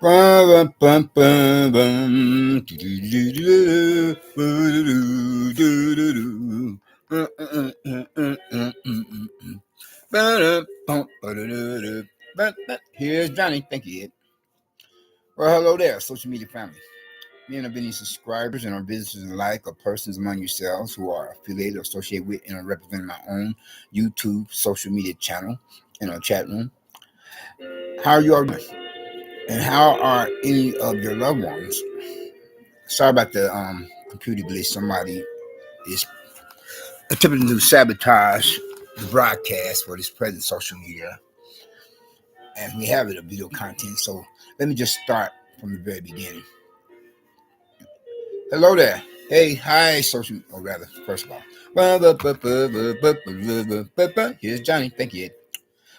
Bum, bum, bum, bum. Here's Johnny. Thank you. Well, hello there, social media family. Me and any subscribers and our visitors alike, or persons among yourselves who are affiliated or associated with and are representing my own YouTube social media channel in our chat room. How are you all doing? And how are any of your loved ones? Sorry about the computer glitch. Somebody is attempting to sabotage the broadcast for this present social media, and we have it a video content. So let me just start from the very beginning. Hello there. Hey, hi, social, or rather, first of all, here's Johnny. Thank you.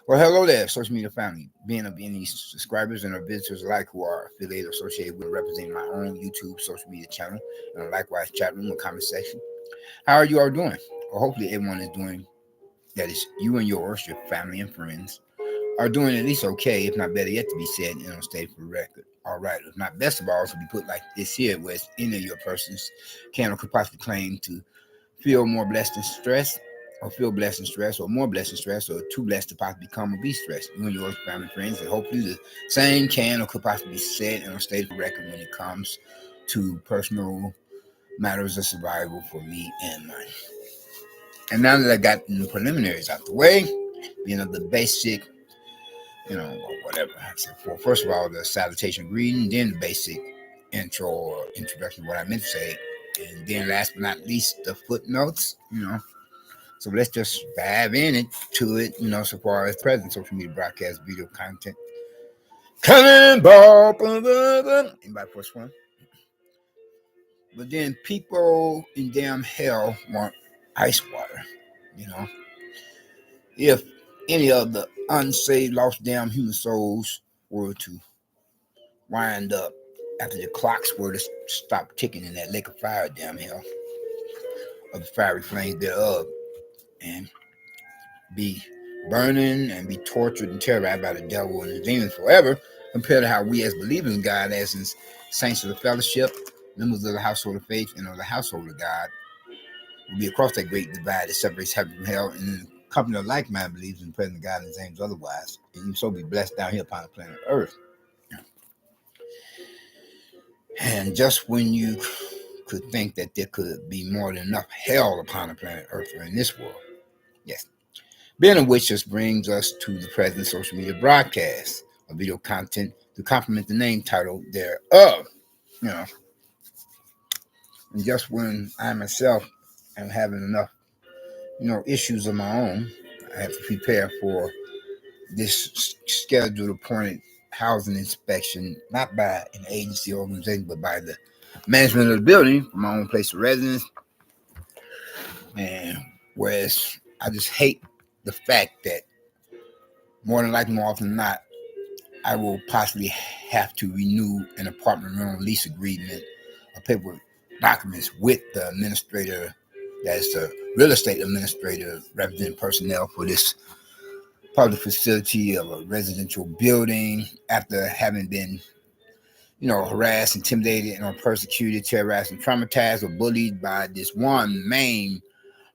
Well, hello there, social media family. Being of any subscribers and our visitors alike who are affiliated or associated with representing my own YouTube social media channel and likewise chat room or comment section. How are you all doing? Well, hopefully everyone is doing, that is, you and yours, your family and friends, are doing at least okay, if not better yet to be said and on state for the record. All right, if not best of all, to be put like this here, where any of your persons can or could possibly claim to feel more blessed than stressed, or feel blessed and stressed, or more blessed and stressed, or too blessed to possibly become or be stressed. You and your family friends, and hopefully the same can or could possibly be said and on state for the record when it comes to personal matters of survival for me and mine. And now that I got the preliminaries out the way, the basic, whatever. Well, first of all, the salutation greeting, then the basic intro or introduction of what I meant to say, and then last but not least, the footnotes. So let's just dive into it, so far as present social media broadcast video content. Cannonball! Anybody first one? But then people in damn hell want ice water, If any of the unsaved, lost damn human souls were to wind up after the clocks were to stop ticking in that lake of fire, damn hell, of the fiery flames thereof, and be burning and be tortured and terrorized by the devil and his demons forever, compared to how we as believers in God, as in saints of the fellowship, members of the household of faith, and of the household of God, will be across that great divide that separates heaven from hell, and in the company of like-minded believers in the presence of God and his angels otherwise, and you so be blessed down here upon the planet Earth. And just when you could think that there could be more than enough hell upon the planet Earth or in this world, yes, being of which just brings us to the present social media broadcast of video content to complement the name title thereof. And just when I myself am having enough, issues of my own, I have to prepare for this scheduled appointed housing inspection, not by an agency or organization, but by the management of the building for my own place of residence. And whereas I just hate the fact that more than likely, more often than not, I will possibly have to renew an apartment rental lease agreement or paperwork documents with the administrator, that's the real estate administrator representing personnel for this public facility of a residential building, after having been, harassed, intimidated, or persecuted, terrorized, and traumatized or bullied by this one main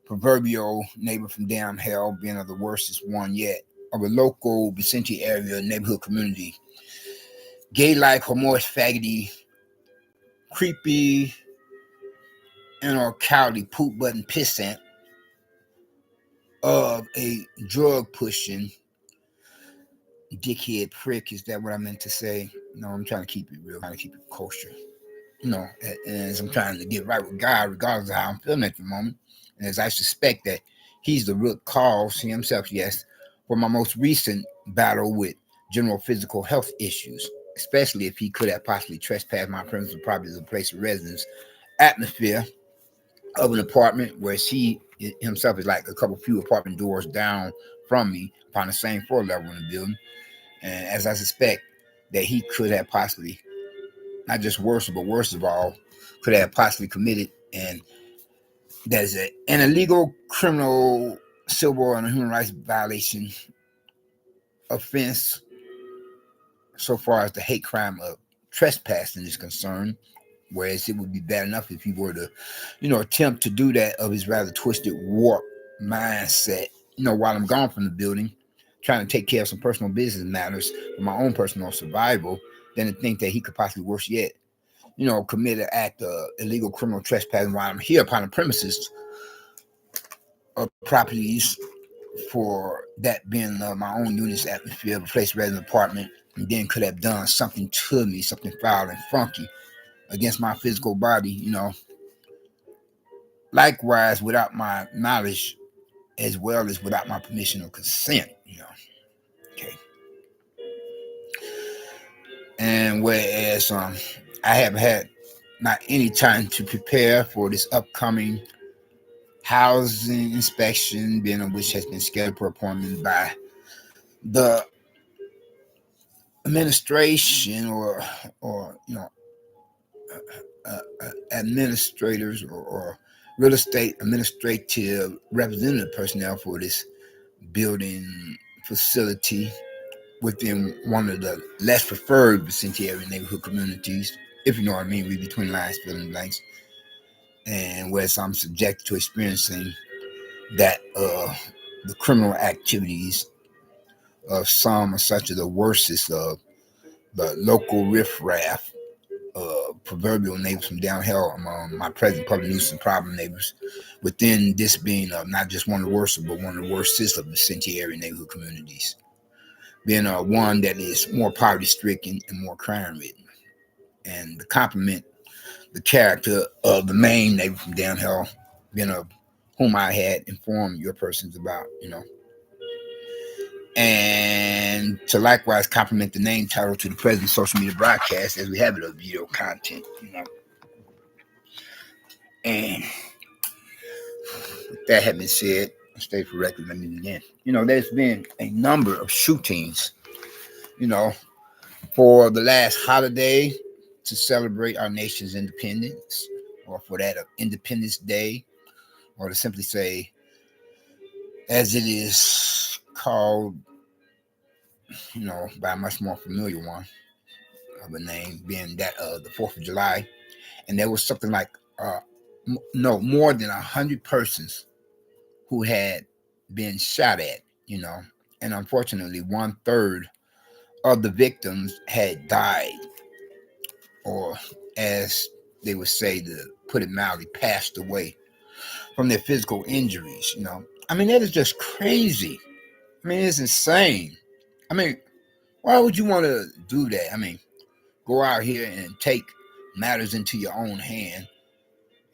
proverbial neighbor from damn hell, being of the worstest one yet, of a local vicinity area, neighborhood community. Gay-like, homoeous, faggoty, creepy, and cowardly poop button pissant of a drug pushing dickhead prick. Is that what I meant to say? No, I'm trying to keep it real, trying to keep it kosher. As I'm trying to get right with God, regardless of how I'm feeling at the moment. And as I suspect that he's the root cause, he himself, yes, for my most recent battle with general physical health issues, especially if he could have possibly trespassed my premises, property, the place of residence atmosphere of an apartment, whereas he himself is like a couple few apartment doors down from me upon the same floor level in the building. And as I suspect that he could have possibly, not just worse, but worst of all, could have possibly committed, and that is an illegal criminal civil and human rights violation offense so far as the hate crime of trespassing is concerned. Whereas it would be bad enough if he were to, attempt to do that of his rather twisted, warped mindset, while I'm gone from the building, trying to take care of some personal business matters for my own personal survival, than to think that he could possibly, worse yet, commit an act of illegal criminal trespassing while I'm here upon the premises of properties for that being my own unit's atmosphere of a place rather than an apartment, and then could have done something to me, something foul and funky against my physical body. Likewise, without my knowledge, as well as without my permission or consent. Okay. And whereas I have had not any time to prepare for this upcoming housing inspection, being of which has been scheduled for appointment by the administration or administrators or real estate administrative representative personnel for this building facility within one of the less preferred vicinity area neighborhood communities, if you know what I mean, read between lines, fill in blanks, and where I'm subjected to experiencing that the criminal activities of some such as the worstest of the local riffraff, proverbial neighbors from down here among my present public nuisance problem neighbors, within this being not just one of the worst, but one of the worstest of the vicinity area neighborhood communities, being one that is more poverty stricken and more crime ridden. And to complement the character of the main neighbor from down here, being of whom I had informed your persons about. And to likewise complement the name title to the present social media broadcast as we have it of video content. And with that having been said, stay for record, let me begin. There's been a number of shootings, you know, for the last holiday to celebrate our nation's independence, or for that of Independence Day, or to simply say, as it is called, by a much more familiar one of a name, being that of the 4th of July. And there was something like, more than 100 persons who had been shot at. And unfortunately, 1/3 of the victims had died, or as they would say, to put it mildly, passed away from their physical injuries. I mean, that is just crazy. I mean, it's insane. I mean, why would you want to do that? I mean, go out here and take matters into your own hand.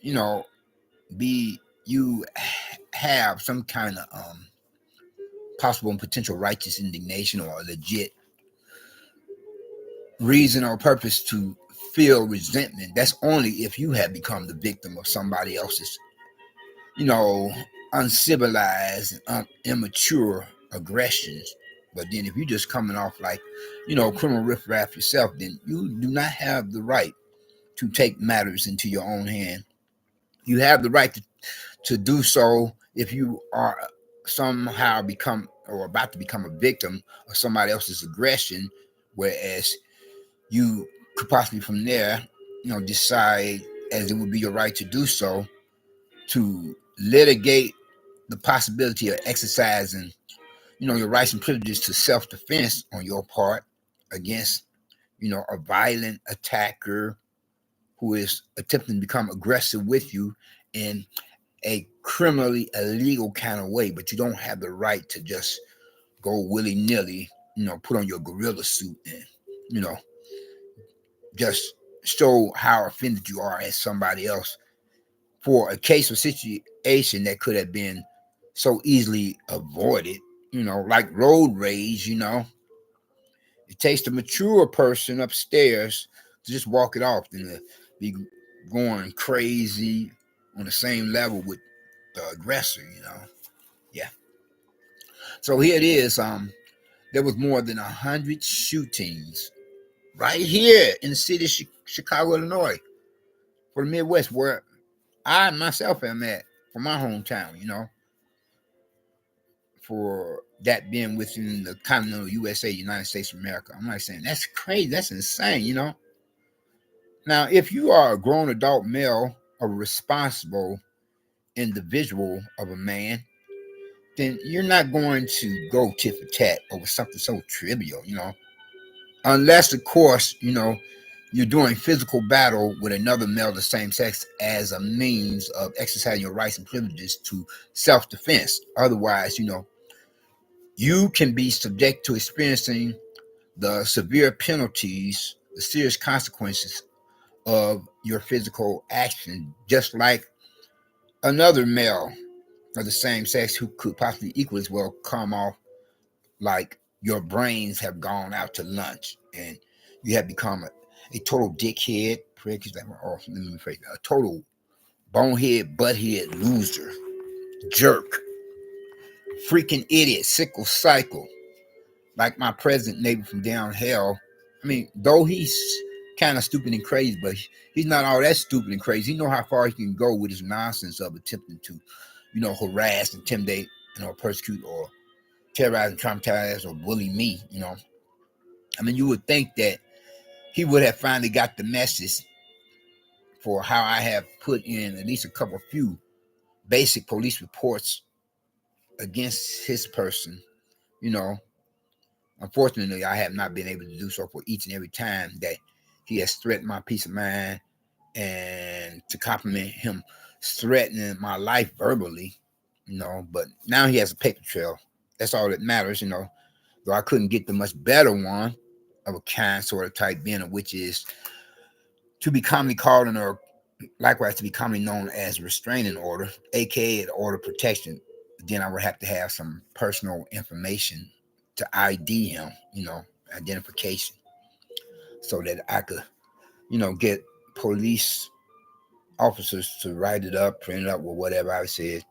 You know, be you have some kind of possible and potential righteous indignation or a legit reason or purpose to feel resentment. That's only if you have become the victim of somebody else's, you know, uncivilized and immature aggressions. But then if you're just coming off like, criminal riffraff yourself, then you do not have the right to take matters into your own hand. You have the right to do so if you are somehow become or about to become a victim of somebody else's aggression, whereas you could possibly from there, decide, as it would be your right to do so, to litigate the possibility of exercising, your rights and privileges to self-defense on your part against, a violent attacker who is attempting to become aggressive with you in a criminally illegal kind of way. But you don't have the right to just go willy-nilly, put on your gorilla suit and, you know, just show how offended you are at somebody else for a case or situation that could have been so easily avoided, like road rage. It takes the mature person upstairs to just walk it off than to be going crazy on the same level with the aggressor. Yeah. So here it is. There was more than 100 shootings right here in the city of Chicago, Illinois, for the Midwest, where I myself am at, for my hometown, for that being within the continental USA, United States of America. I'm like saying that's crazy, that's insane, you know. Now, if you are a grown adult male, a responsible individual of a man, then you're not going to go tit for tat over something so trivial, you know. Unless, of course, you know, you're doing physical battle with another male of the same sex as a means of exercising your rights and privileges to self-defense. Otherwise, you know, you can be subject to experiencing the severe penalties, the serious consequences of your physical action, just like another male of the same sex who could possibly equally as well come off like your brains have gone out to lunch and you have become a total dickhead, prick, or let me rephrase that, a total bonehead, butthead loser, jerk, freaking idiot, sickle cycle, like my present neighbor from down hell. I mean, though he's kind of stupid and crazy, but he's not all that stupid and crazy. He know how far he can go with his nonsense of attempting to, you know, harass, intimidate, you know, persecute or terrorize and traumatize or bully me, you know. I mean, you would think that he would have finally got the message for how I have put in at least a couple few basic police reports against his person, you know. Unfortunately, I have not been able to do so for each and every time that he has threatened my peace of mind, and to compliment him threatening my life verbally, you know. But now he has a paper trail. That's all that matters, you know. Though I couldn't get the much better one of a kind sort of type being, which is to be commonly called in, or likewise to be commonly known as restraining order, a.k.a. the order of protection. Then I would have to have some personal information to ID him, you know, identification, so that I could, you know, get police officers to write it up, print it up, or whatever I said,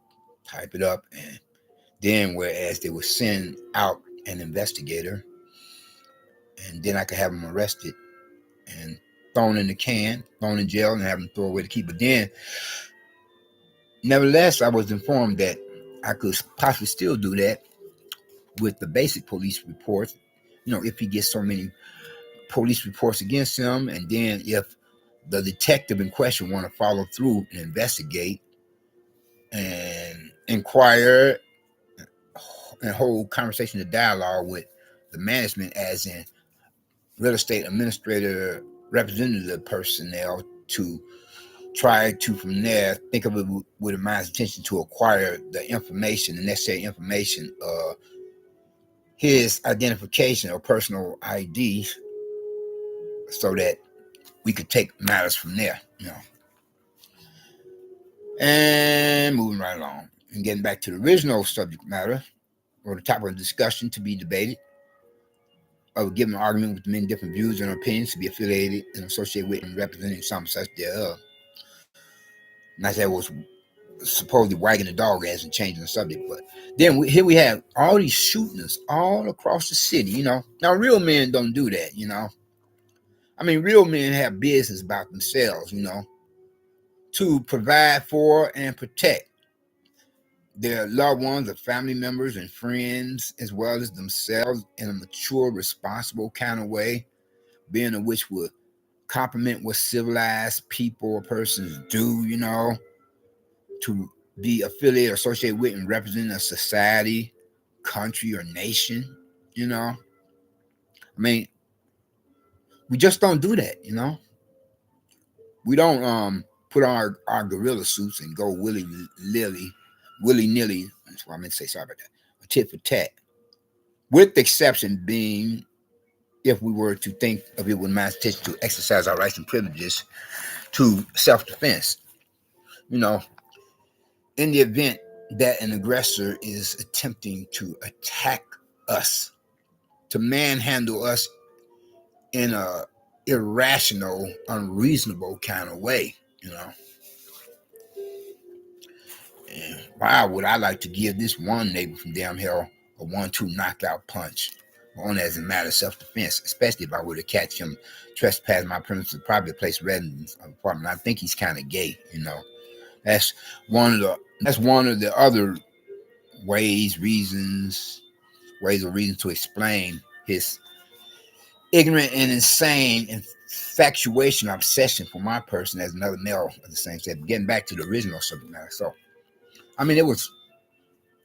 type it up, and then whereas they would send out an investigator, and then I could have him arrested and thrown in the can, thrown in jail, and have him throw away the key. But then, nevertheless, I was informed that I could possibly still do that with the basic police reports. You know, if he gets so many police reports against him, and then if the detective in question want to follow through and investigate and inquire and hold conversation and dialogue with the management, as in real estate administrator, representative personnel, to try to from there think of it with a mind's attention to acquire the information, the necessary information, his identification or personal ID, so that we could take matters from there, you know. And moving right along and getting back to the original subject matter or the topic of discussion to be debated, of giving an argument with many different views and opinions to be affiliated and associated with and representing some such thereof. Not that was supposedly wagging the dog as and changing the subject, but then here we have all these shootings all across the city, you know. Now, real men don't do that, you know. I mean, real men have business about themselves, you know, to provide for and protect their loved ones, their family members, and friends, as well as themselves, in a mature, responsible kind of way, being of which would complement what civilized people or persons do, you know, to be affiliated, associated with, and represent a society, country, or nation, you know. I mean, we just don't do that, you know. We don't put on our gorilla suits and go willy nilly. That's what I meant to say. Sorry about that. A tit for tat. With the exception being, if we were to think of it with man's intention to exercise our rights and privileges to self-defense, you know, in the event that an aggressor is attempting to attack us, to manhandle us in a irrational, unreasonable kind of way, you know. And why would I like to give this one neighbor from damn hell a 1-2 knockout punch on as a matter of self-defense, especially if I were to catch him trespassing my premises, probably a place residence apartment. I think he's kind of gay, you know. That's one of the other ways, reasons ways or reasons to explain his ignorant and insane infatuation, obsession for my person as another male of the same sex. Getting back to the original subject matter. So, I mean, it was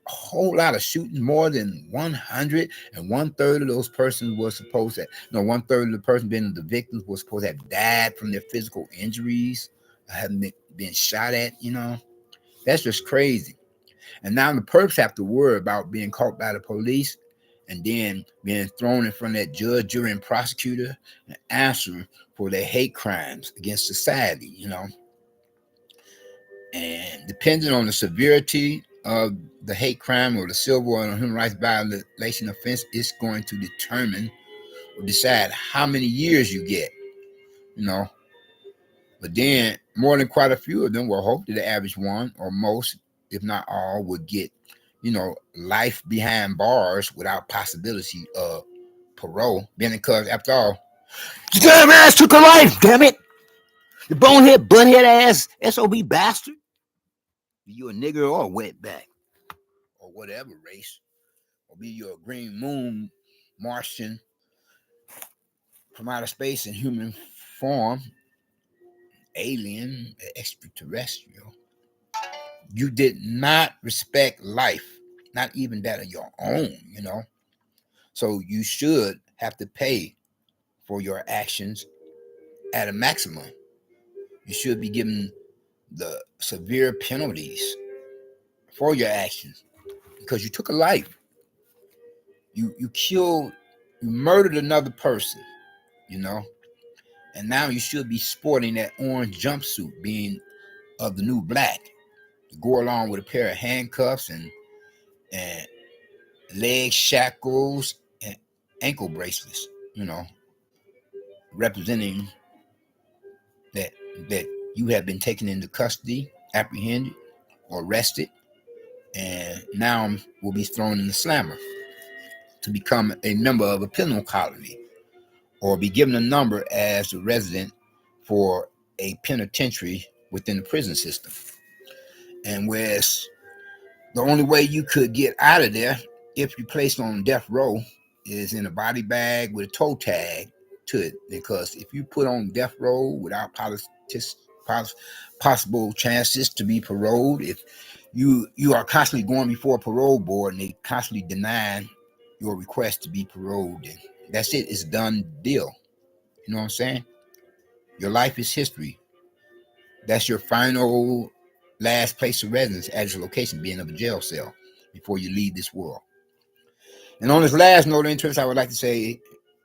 a whole lot of shooting, more than 100, and one third of those persons was supposed to, one third of the person being the victims was supposed to have died from their physical injuries, having been shot at. That's just crazy. And now the perps have to worry about being caught by the police and then being thrown in front of that judge, jury, and prosecutor and answer for their hate crimes against society. And depending on the severity of the hate crime or the civil or human rights violation offense, it's going to determine or decide how many years you get, you know. But then more than quite a few of them will hope that the average one or most, if not all, would get, life behind bars without possibility of parole. Being because after all, the damn ass took a life, damn it. The bonehead, butthead ass SOB bastard. You a nigger or a wetback or whatever race, or be you a green moon Martian from outer space in human form, alien, extraterrestrial. You did not respect life, not even that of your own. So you should have to pay for your actions at a maximum. You should be given the severe penalties for your actions because you took a life. You killed, you murdered another person, you know, and now you should be sporting that orange jumpsuit, being of the new black, to go along with a pair of handcuffs and leg shackles and ankle bracelets, representing that that you have been taken into custody, apprehended, or arrested, and now will be thrown in the slammer to become a member of a penal colony or be given a number as a resident for a penitentiary within the prison system. And whereas the only way you could get out of there if you placed on death row is in a body bag with a toe tag to it. Because if you put on death row without possible chances to be paroled, if you are constantly going before a parole board and they constantly deny your request to be paroled, and that's it. It's a done deal. You know what I'm saying? Your life is history. That's your final last place of residence as your location, being of a jail cell before you leave this world. And on this last note of interest, I would like to say,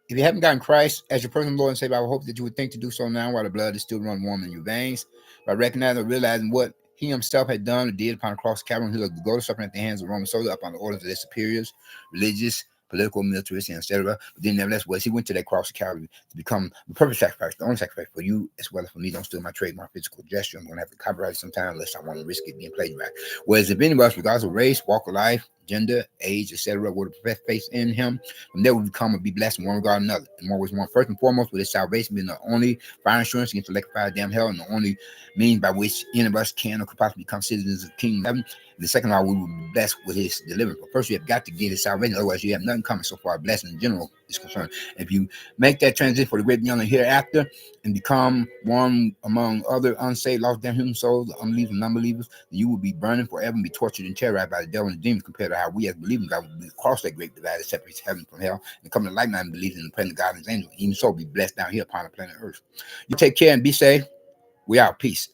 if you haven't gotten Christ as your personal Lord and Savior, I would hope that you would think to do so now while the blood is still running warm in your veins, by recognizing or realizing what he himself had done or did upon the cross of Calvary. He looked the golden serpent at the hands of Roman soldiers upon the orders of their superiors, religious, political, militaristic, etc. But then, nevertheless, he went to that cross of Calvary to become the perfect sacrifice, the only sacrifice for you as well as for me. Don't steal my trademark physical gesture. I'm going to have to copyright it sometime unless I want to risk it being plagiarized. Whereas if any of us, regardless of race, walk of life, gender, age, etc., were to profess faith in him, from there we become and be blessed in one regard or another. And more ways one. First and foremost, with his salvation being the only fire insurance against electrified damn hell, and the only means by which any of us can or could possibly become citizens of the kingdom of heaven. The second of all, we will be blessed with his deliverance. But first, you have got to get his salvation. Otherwise, you have nothing coming so far. Blessing in general is concerned. If you make that transition for the great beyond and hereafter and become one among other unsaved, lost, damn human souls, unbelievers and unbelievers, then you will be burning forever and be tortured and terrorized by the devil and the demons, compared to how we as believers God will cross that great divide that separates heaven from hell and come to light and believe in the presence of God and his angels. Even so, be blessed down here upon the planet Earth. You take care and be safe. We out. Peace.